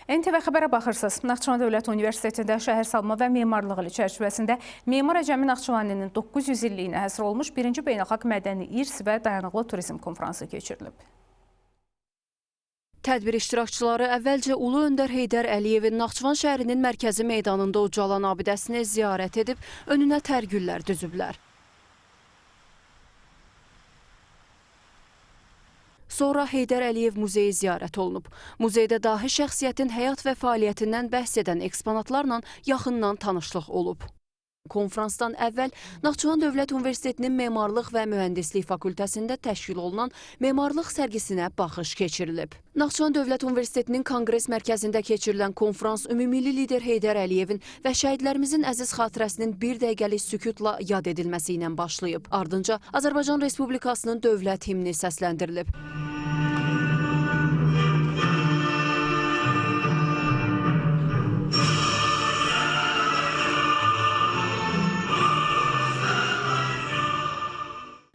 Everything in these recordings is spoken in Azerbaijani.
NTV xəbərə baxırsınız. Naxçıvan Dövlət Universitetində şəhərsalma və memarlıq ili çərçivəsində Memar Əcəmi Naxçıvanlının 900 illiyinə həsr olmuş 1-ci beynəlxalq mədəni irs və dayanıqlı turizm konfransı keçirilib. Tədbir iştirakçıları əvvəlcə Ulu Öndər Heydər Əliyevin Naxçıvan şəhərinin mərkəzi meydanında ucalan abidəsini ziyarət edib, önünə tərgüllər düzüblər. Sonra Heydər Əliyev muzeyi ziyarət olunub. Muzeydə dahi şəxsiyyətin həyat və fəaliyyətindən bəhs edən eksponatlarla yaxından tanışlıq olub. Konfransdan əvvəl Naxçıvan Dövlət Universitetinin Memarlıq və Mühəndislik Fakültəsində təşkil olunan memarlıq sərgisinə baxış keçirilib. Naxçıvan Dövlət Universitetinin Konqres Mərkəzində keçirilən konfrans ümumilli lider Heydər Əliyevin və şəhidlərimizin əziz xatirəsinin bir dəqiqəlik sükutla yad edilməsi ilə başlayıb. Ardınca Azərbaycan Respublikasının dövlət himni səsləndirilib.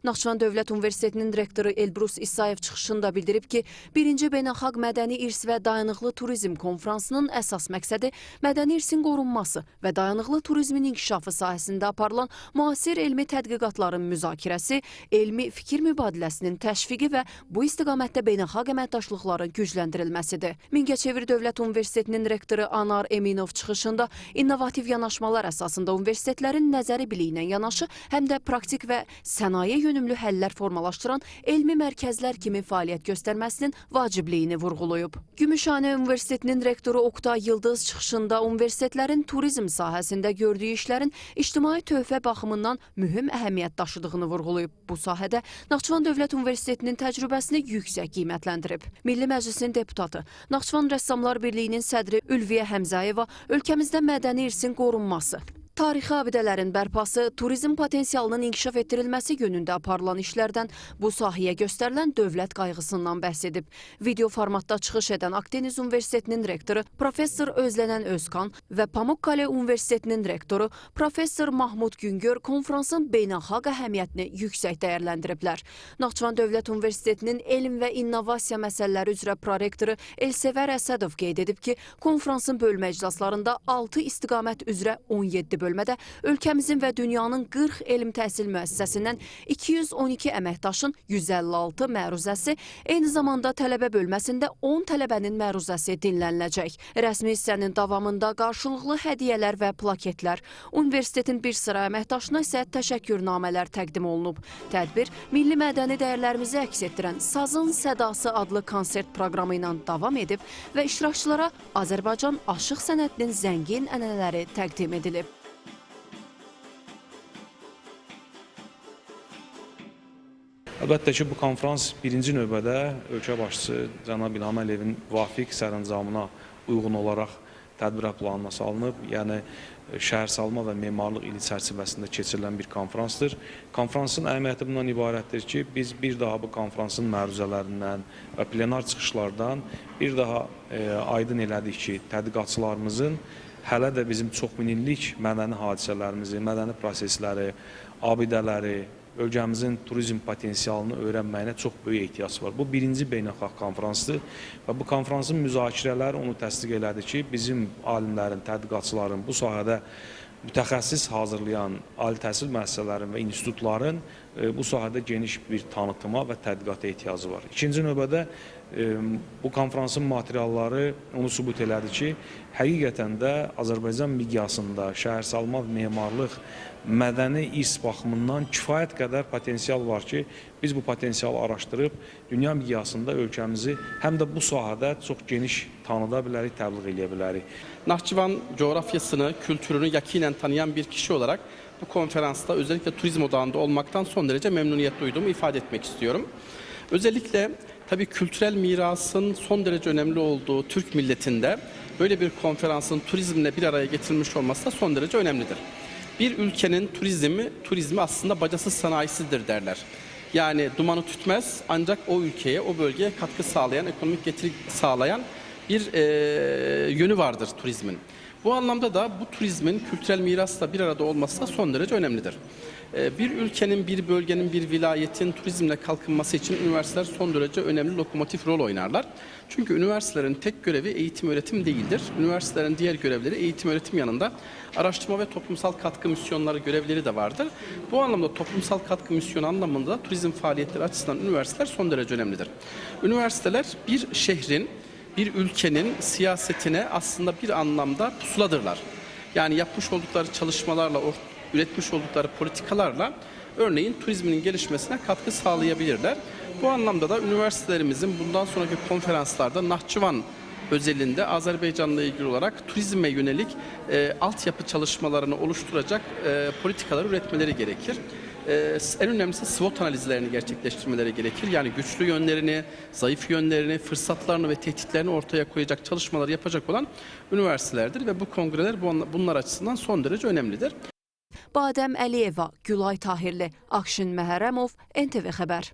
Naxçıvan Dövlət Universitetinin rektoru Elbrus İsayev çıxışında bildirib ki, 1-ci Beynəlxalq Mədəni İrs və Dayanıqlı Turizm Konfransının əsas məqsədi mədəni irsin qorunması və dayanıqlı turizmin inkişafı sahəsində aparılan müasir elmi tədqiqatların müzakirəsi, elmi fikir mübadiləsinin təşviqi və bu istiqamətdə beynəlxalq əməkdaşlıqların gücləndirilməsidir. Mingəçevir Dövlət Universitetinin rektoru Anar Eminov çıxışında innovativ yanaşmalar əsasında universitetlərin nəzəri biliyinə yanaşı, həm də praktik və sənaye yönümlü həllər formalaşdıran elmi mərkəzlər kimi fəaliyyət göstərməsinin vacibliyini vurğulayıb. Gümüşhane Universitetinin rektoru Oktay Yıldız çıxışında universitetlərin turizm sahəsində gördüyü işlərin ictimai töhfə baxımından mühüm əhəmiyyət daşıdığını vurğulayıb. Bu sahədə Naxçıvan Dövlət Universitetinin təcrübəsini yüksək qiymətləndirib. Milli Məclisin deputatı, Naxçıvan Rəssamlar Birliyinin sədri Ülviyə Həmzayeva ölkəmizdə mədəni irsin qorunması, tarixi abidələrin bərpası, turizm potensialının inkişaf etdirilməsi yönündə aparılan işlərdən bu sahəyə göstərilən dövlət qayğısından bəhs edib. Video formatda çıxış edən Akdeniz Universitetinin rektoru Professor Özlənən Özkan və Pamukkale Universitetinin rektoru Professor Mahmud Güngör konfransın beynəlxalq əhəmiyyətini yüksək dəyərləndiriblər. Naxçıvan Dövlət Universitetinin elm və innovasiya məsələləri üzrə prorektoru Elsevər Əsədov qeyd edib ki, konfransın bölmə iclaslarında 6 istiqamət üzrə 17 bölmədə ölkəmizin və dünyanın 40 elm təhsil müəssisəsindən 212 əməkdaşın 156 məruzəsi, eyni zamanda tələbə bölməsində 10 tələbənin məruzəsi dinləniləcək. Rəsmi hissənin davamında qarşılıqlı hədiyyələr və plaketlər, universitetin bir sıra əməkdaşına isə təşəkkürnamələr təqdim olunub. Tədbir, milli mədəni dəyərlərimizi əks etdirən Sazın Sədası adlı konsert proqramı ilə davam edib və iştirakçılara Azərbaycan aşıq sənətinin zəngin ənənələri təqdim edilib. Əlbəttə ki, bu konfrans birinci növbədə ölkə başçısı cənab İlham Əliyevin vafiq sərəncamına uyğun olaraq tədbirə planına salınıb. Yəni, şəhərsalma və memarlıq ili çərçivəsində keçirilən bir konfransdır. Konfransın əhəmiyyəti bundan ibarətdir ki, biz bir daha bu konfransın məruzələrindən və plenar çıxışlardan bir daha aydın elədik ki, tədqiqatçılarımızın hələ də bizim çoxminillik mədəni hadisələrimizi, mədəni prosesləri, abidələri, ölkəmizin turizm potensialını öyrənməyinə çox böyük ehtiyac var. Bu birinci beynəlxalq konfransdır və bu konfransın müzakirələri onu təsdiq elədi ki, bizim alimlərin, tədqiqatçıların, bu sahədə mütəxəssis hazırlayan ali təhsil müəssisələrin və institutların bu sahədə geniş bir tanıtıma və tədqiqata ehtiyacı var. İkinci növbədə bu konfransın materialları onu sübut elədi ki, həqiqətən də Azərbaycan miqyasında şəhərsalma və memarlıq mədəni irs baxımından kifayət qədər potensial var ki, biz bu potensialı araşdırıb dünya miqyasında ölkəmizi həm də bu sahədə çox geniş tanıda bilərik, təbliğ edə bilərik. Naxçıvan coğrafyasını, kültürünü yakinen tanıyan bir kişi olarak bu konferansta özellikle turizm odağında olmaktan son derece memnuniyet duyduğumu ifade etmek istiyorum. Özellikle tabii kültürel mirasın son derece önemli olduğu Türk milletinde böyle bir konferansın turizmle bir araya getirilmiş olması da son derece önemlidir. Bir ülkenin turizmi aslında bacasız sanayisidir derler. Yani dumanı tütmez ancak o ülkeye, o bölgeye katkı sağlayan, ekonomik getiri sağlayan bir yönü vardır turizmin. Bu anlamda da bu turizmin kültürel mirasla bir arada olması da son derece önemlidir. Bir ülkenin, bir bölgenin, bir vilayetin turizmle kalkınması için üniversiteler son derece önemli lokomotif rol oynarlar. Çünkü üniversitelerin tek görevi eğitim öğretim değildir. Üniversitelerin diğer görevleri eğitim öğretim yanında araştırma ve toplumsal katkı misyonları görevleri de vardır. Bu anlamda toplumsal katkı misyonu anlamında da turizm faaliyetleri açısından üniversiteler son derece önemlidir. Üniversiteler bir şehrin, bir ülkenin siyasetine aslında bir anlamda pusuladırlar. Yani yapmış oldukları çalışmalarla, üretmiş oldukları politikalarla örneğin turizmin gelişmesine katkı sağlayabilirler. Bu anlamda da üniversitelerimizin bundan sonraki konferanslarda Nahçıvan özelinde Azerbaycan'la ilgili olarak turizme yönelik altyapı çalışmalarını oluşturacak politikalar üretmeleri gerekir. En önemlisi SWOT analizlerini gerçekleştirmeleri gerekir. Yani güçlü yönlerini, zayıf yönlerini, fırsatlarını ve tehditlerini ortaya koyacak çalışmaları yapacak olan üniversitelerdir ve bu kongreler bunlar açısından son derece önemlidir. Badəm Əliyeva, Gülay Tahirli, Akşin Məhərrəmov, NTV Xəbər.